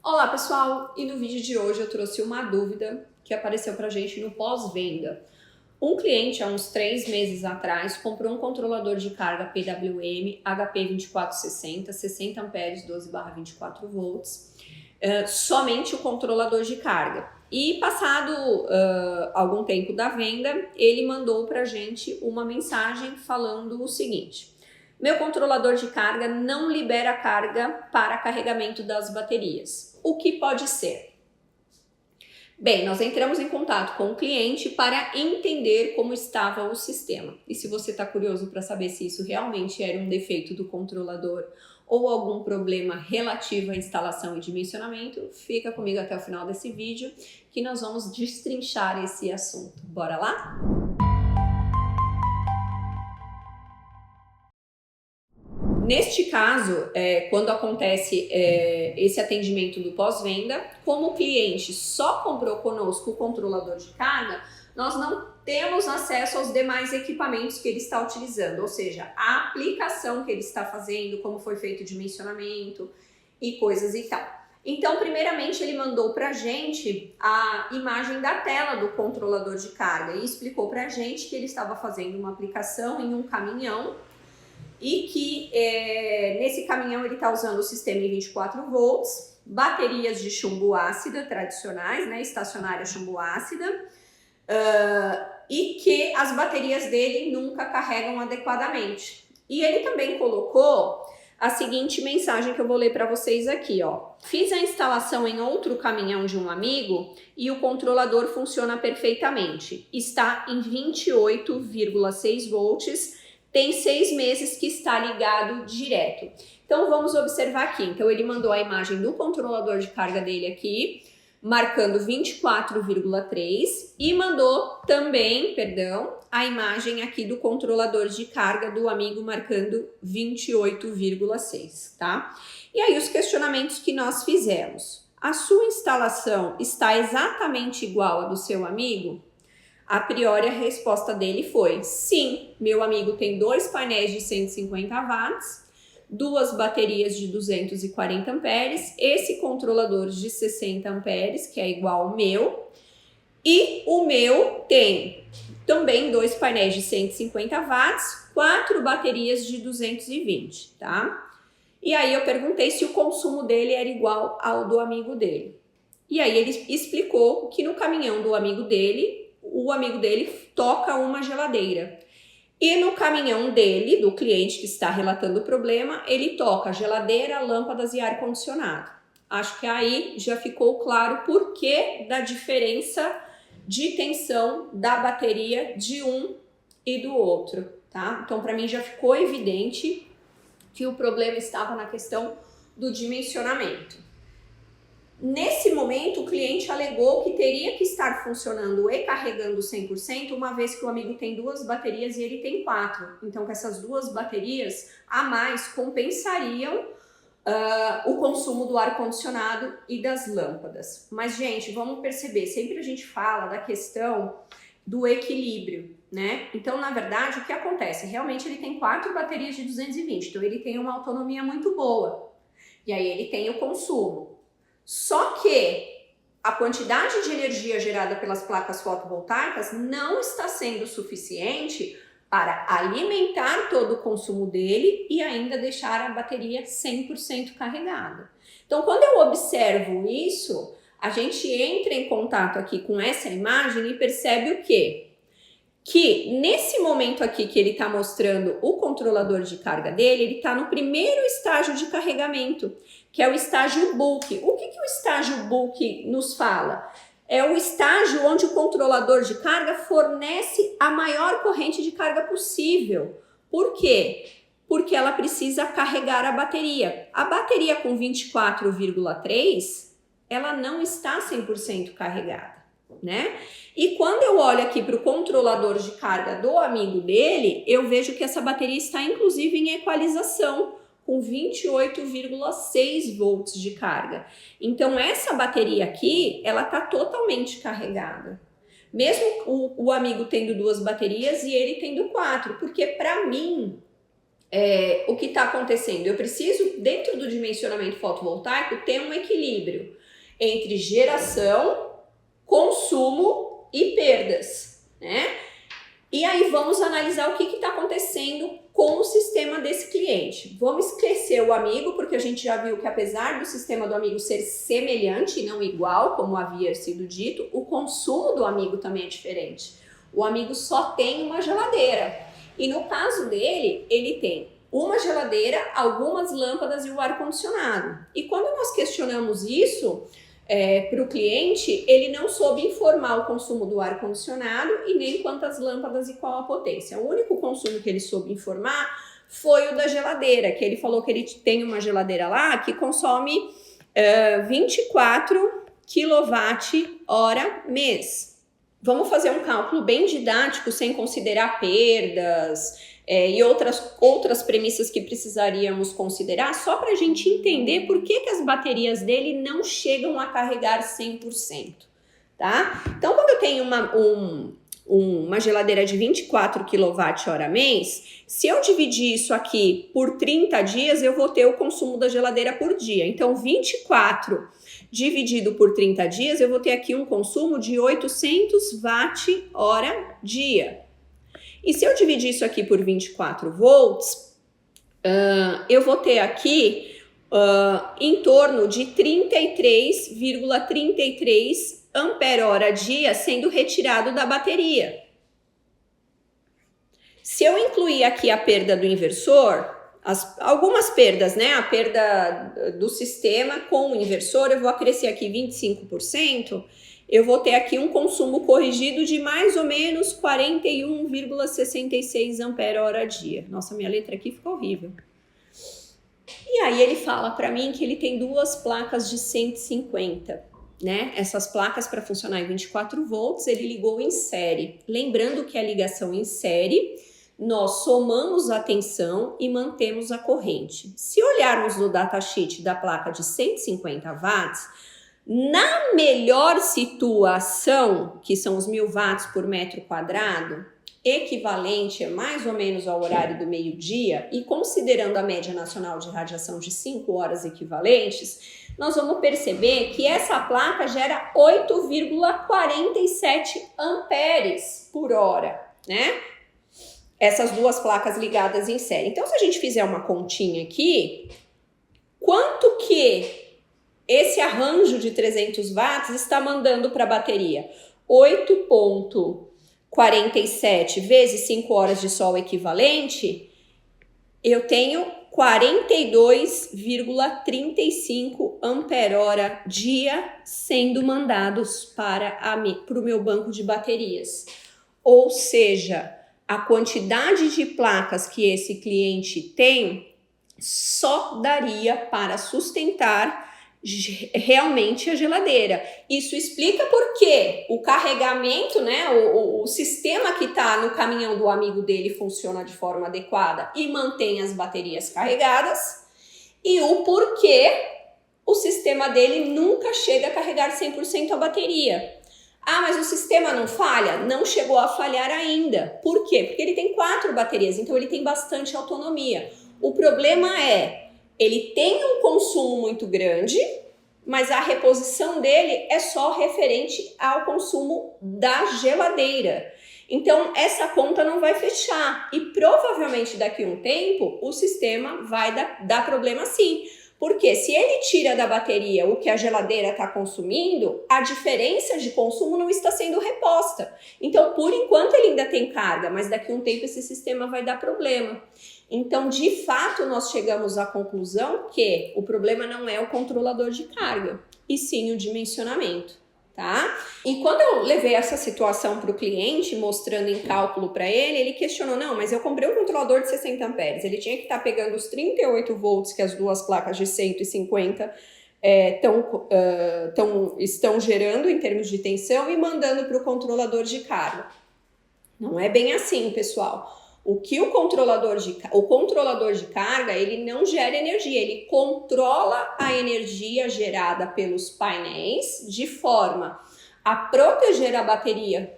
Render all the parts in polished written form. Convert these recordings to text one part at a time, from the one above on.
Olá pessoal, e no vídeo de hoje eu trouxe uma dúvida que apareceu pra gente no pós-venda. Um cliente há uns 3 meses atrás comprou um controlador de carga PWM HP 2460, 60 amperes, 12/24 volts, somente o controlador de carga. E passado algum tempo da venda, ele mandou pra gente uma mensagem falando o seguinte: meu controlador de carga não libera carga para carregamento das baterias. O que pode ser? Bem, nós entramos em contato com o cliente para entender como estava o sistema. E se você está curioso para saber se isso realmente era um defeito do controlador ou algum problema relativo à instalação e dimensionamento, fica comigo até o final desse vídeo que nós vamos destrinchar esse assunto. Bora lá? Neste caso, quando acontece esse atendimento do pós-venda, como o cliente só comprou conosco o controlador de carga, nós não temos acesso aos demais equipamentos que ele está utilizando, ou seja, a aplicação que ele está fazendo, como foi feito o dimensionamento e coisas e tal. Então, primeiramente, ele mandou para a gente a imagem da tela do controlador de carga e explicou para a gente que ele estava fazendo uma aplicação em um caminhão e que nesse caminhão ele está usando o sistema em 24 volts, baterias de chumbo ácida tradicionais, né, estacionária chumbo ácida, e que as baterias dele nunca carregam adequadamente. E ele também colocou a seguinte mensagem que eu vou ler para vocês aqui, ó. Fiz a instalação em outro caminhão de um amigo e o controlador funciona perfeitamente. Está em 28,6 volts, tem 6 meses que está ligado direto. Então vamos observar aqui. Então ele mandou a imagem do controlador de carga dele aqui, marcando 24,3 e mandou também, a imagem aqui do controlador de carga do amigo marcando 28,6, tá? E aí os questionamentos que nós fizemos. A sua instalação está exatamente igual à do seu amigo? A priori, a resposta dele foi: sim, meu amigo tem 2 painéis de 150 watts, 2 baterias de 240 amperes, esse controlador de 60 amperes, que é igual ao meu, e o meu tem também 2 painéis de 150 watts, 4 baterias de 220, tá? E aí eu perguntei se o consumo dele era igual ao do amigo dele. E aí ele explicou que no caminhão do amigo dele, o amigo dele toca uma geladeira. E no caminhão dele, do cliente que está relatando o problema, ele toca geladeira, lâmpadas e ar-condicionado. Acho que aí já ficou claro o porquê da diferença de tensão da bateria de um e do outro, tá? Então, para mim já ficou evidente que o problema estava na questão do dimensionamento. Nesse momento, o cliente alegou que teria que estar funcionando e carregando 100%, uma vez que o amigo tem 2 baterias e ele tem 4. Então, que essas 2 baterias a mais compensariam o consumo do ar-condicionado e das lâmpadas. Mas, gente, vamos perceber, sempre a gente fala da questão do equilíbrio, né? Então, na verdade, o que acontece? Realmente ele tem 4 baterias de 220, então ele tem uma autonomia muito boa. E aí ele tem o consumo. Só que a quantidade de energia gerada pelas placas fotovoltaicas não está sendo suficiente para alimentar todo o consumo dele e ainda deixar a bateria 100% carregada. Então, quando eu observo isso, a gente entra em contato aqui com essa imagem e percebe o quê? Que nesse momento aqui que ele está mostrando o controlador de carga dele, ele está no primeiro estágio de carregamento, que é o estágio bulk. O que o estágio bulk nos fala? É o estágio onde o controlador de carga fornece a maior corrente de carga possível. Por quê? Porque ela precisa carregar a bateria. A bateria com 24,3, ela não está 100% carregada, né? E quando eu olho aqui para o controlador de carga do amigo dele, eu vejo que essa bateria está inclusive em equalização, com 28,6 volts de carga. Então essa bateria aqui, ela está totalmente carregada. Mesmo o amigo tendo 2 baterias e ele tendo 4, porque para mim o que está acontecendo? Eu preciso, dentro do dimensionamento fotovoltaico, ter um equilíbrio entre geração, consumo e perdas, né? E aí vamos analisar o que está acontecendo com o sistema desse cliente. Vamos esquecer o amigo, porque a gente já viu que apesar do sistema do amigo ser semelhante e não igual, como havia sido dito, o consumo do amigo também é diferente. O amigo só tem uma geladeira. E no caso dele, ele tem uma geladeira, algumas lâmpadas e o ar-condicionado. E quando nós questionamos isso para o cliente, ele não soube informar o consumo do ar-condicionado e nem quantas lâmpadas e qual a potência. O único consumo que ele soube informar foi o da geladeira, que ele falou que ele tem uma geladeira lá que consome 24 kWh mês. Vamos fazer um cálculo bem didático, sem considerar perdas e outras premissas que precisaríamos considerar, só para a gente entender por que as baterias dele não chegam a carregar 100%, tá? Então, quando eu tenho uma geladeira de 24 kWh mês, se eu dividir isso aqui por 30 dias, eu vou ter o consumo da geladeira por dia. Então, 24 dividido por 30 dias, eu vou ter aqui um consumo de 800 watt-hora-dia. E se eu dividir isso aqui por 24 volts, eu vou ter aqui em torno de 33,33 ampere-hora-dia sendo retirado da bateria. Se eu incluir aqui a perda do inversor, algumas perdas, né? A perda do sistema com o inversor, eu vou acrescer aqui 25%, eu vou ter aqui um consumo corrigido de mais ou menos 41,66 ampere-hora-dia. Nossa, minha letra aqui ficou horrível. E aí ele fala para mim que ele tem duas placas de 150, né? Essas placas para funcionar em 24 volts, ele ligou em série. Lembrando que a ligação em série, nós somamos a tensão e mantemos a corrente. Se olharmos no datasheet da placa de 150 watts, na melhor situação, que são os 1000 watts por metro quadrado, equivalente mais ou menos ao horário do meio-dia, e considerando a média nacional de radiação de 5 horas equivalentes, nós vamos perceber que essa placa gera 8,47 amperes por hora, né? Essas duas placas ligadas em série. Então, se a gente fizer uma continha aqui, quanto que esse arranjo de 300 watts está mandando para a bateria? 8,47 vezes 5 horas de sol equivalente, eu tenho 42,35 ampere-hora-dia sendo mandados para o meu banco de baterias. Ou seja, a quantidade de placas que esse cliente tem só daria para sustentar realmente a geladeira. Isso explica por que o carregamento, né, o sistema que está no caminhão do amigo dele funciona de forma adequada e mantém as baterias carregadas, e o porquê o sistema dele nunca chega a carregar 100% a bateria. Ah, mas o sistema não falha? Não chegou a falhar ainda. Por quê? Porque ele tem 4 baterias, então ele tem bastante autonomia. O problema é, ele tem um consumo muito grande, mas a reposição dele é só referente ao consumo da geladeira. Então, essa conta não vai fechar e provavelmente daqui a um tempo o sistema vai dar problema sim. Porque se ele tira da bateria o que a geladeira está consumindo, a diferença de consumo não está sendo reposta. Então, por enquanto, ele ainda tem carga, mas daqui a um tempo esse sistema vai dar problema. Então, de fato, nós chegamos à conclusão que o problema não é o controlador de carga, e sim o dimensionamento, tá? E quando eu levei essa situação para o cliente, mostrando em cálculo para ele, ele questionou, não, mas eu comprei um controlador de 60 amperes, ele tinha que estar pegando os 38 volts que as duas placas de 150 estão gerando em termos de tensão e mandando para o controlador de carga. Não é bem assim, pessoal. O controlador de carga, ele não gera energia, ele controla a energia gerada pelos painéis de forma a proteger a bateria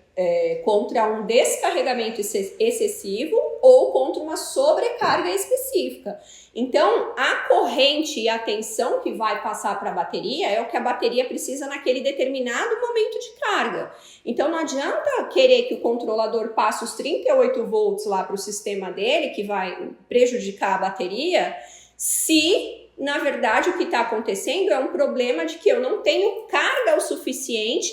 contra um descarregamento excessivo ou contra uma sobrecarga específica. Então, a corrente e a tensão que vai passar para a bateria é o que a bateria precisa naquele determinado momento de carga. Então, não adianta querer que o controlador passe os 38 volts lá para o sistema dele, que vai prejudicar a bateria, se, na verdade, o que está acontecendo é um problema de que eu não tenho carga o suficiente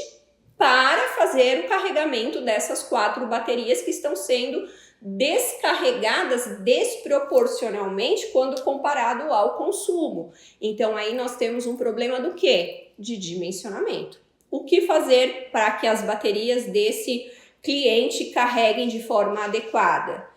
para fazer o carregamento dessas 4 baterias que estão sendo descarregadas desproporcionalmente quando comparado ao consumo. Então aí nós temos um problema do quê? De dimensionamento. O que fazer para que as baterias desse cliente carreguem de forma adequada?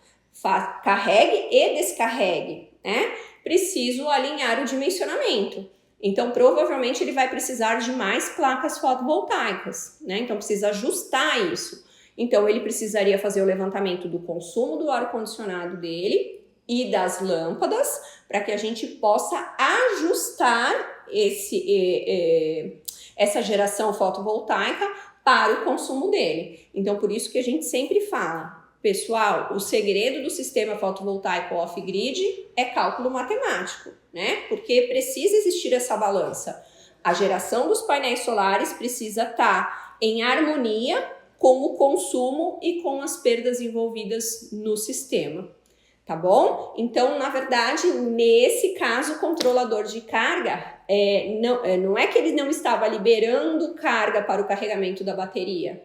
Carregue e descarregue, né? Preciso alinhar o dimensionamento. Então, provavelmente ele vai precisar de mais placas fotovoltaicas, né? Então, precisa ajustar isso. Então, ele precisaria fazer o levantamento do consumo do ar-condicionado dele e das lâmpadas para que a gente possa ajustar essa geração fotovoltaica para o consumo dele. Então, por isso que a gente sempre fala, pessoal, o segredo do sistema fotovoltaico off-grid é cálculo matemático, né? Porque precisa existir essa balança. A geração dos painéis solares precisa estar em harmonia com o consumo e com as perdas envolvidas no sistema, tá bom? Então, na verdade, nesse caso, o controlador de carga, não é que ele não estava liberando carga para o carregamento da bateria,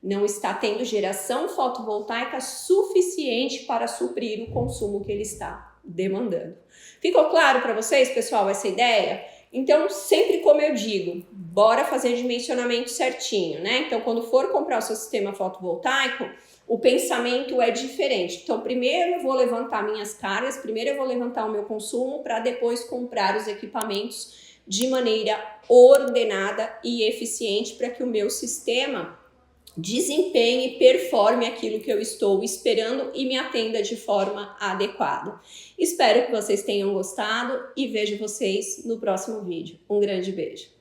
não está tendo geração fotovoltaica suficiente para suprir o consumo que ele está demandando. Ficou claro para vocês, pessoal, essa ideia? Então, sempre como eu digo, bora fazer dimensionamento certinho, né? Então, quando for comprar o seu sistema fotovoltaico, o pensamento é diferente. Então, primeiro eu vou levantar minhas cargas, primeiro eu vou levantar o meu consumo para depois comprar os equipamentos de maneira ordenada e eficiente para que o meu sistema desempenhe e performe aquilo que eu estou esperando e me atenda de forma adequada. Espero que vocês tenham gostado e vejo vocês no próximo vídeo. Um grande beijo!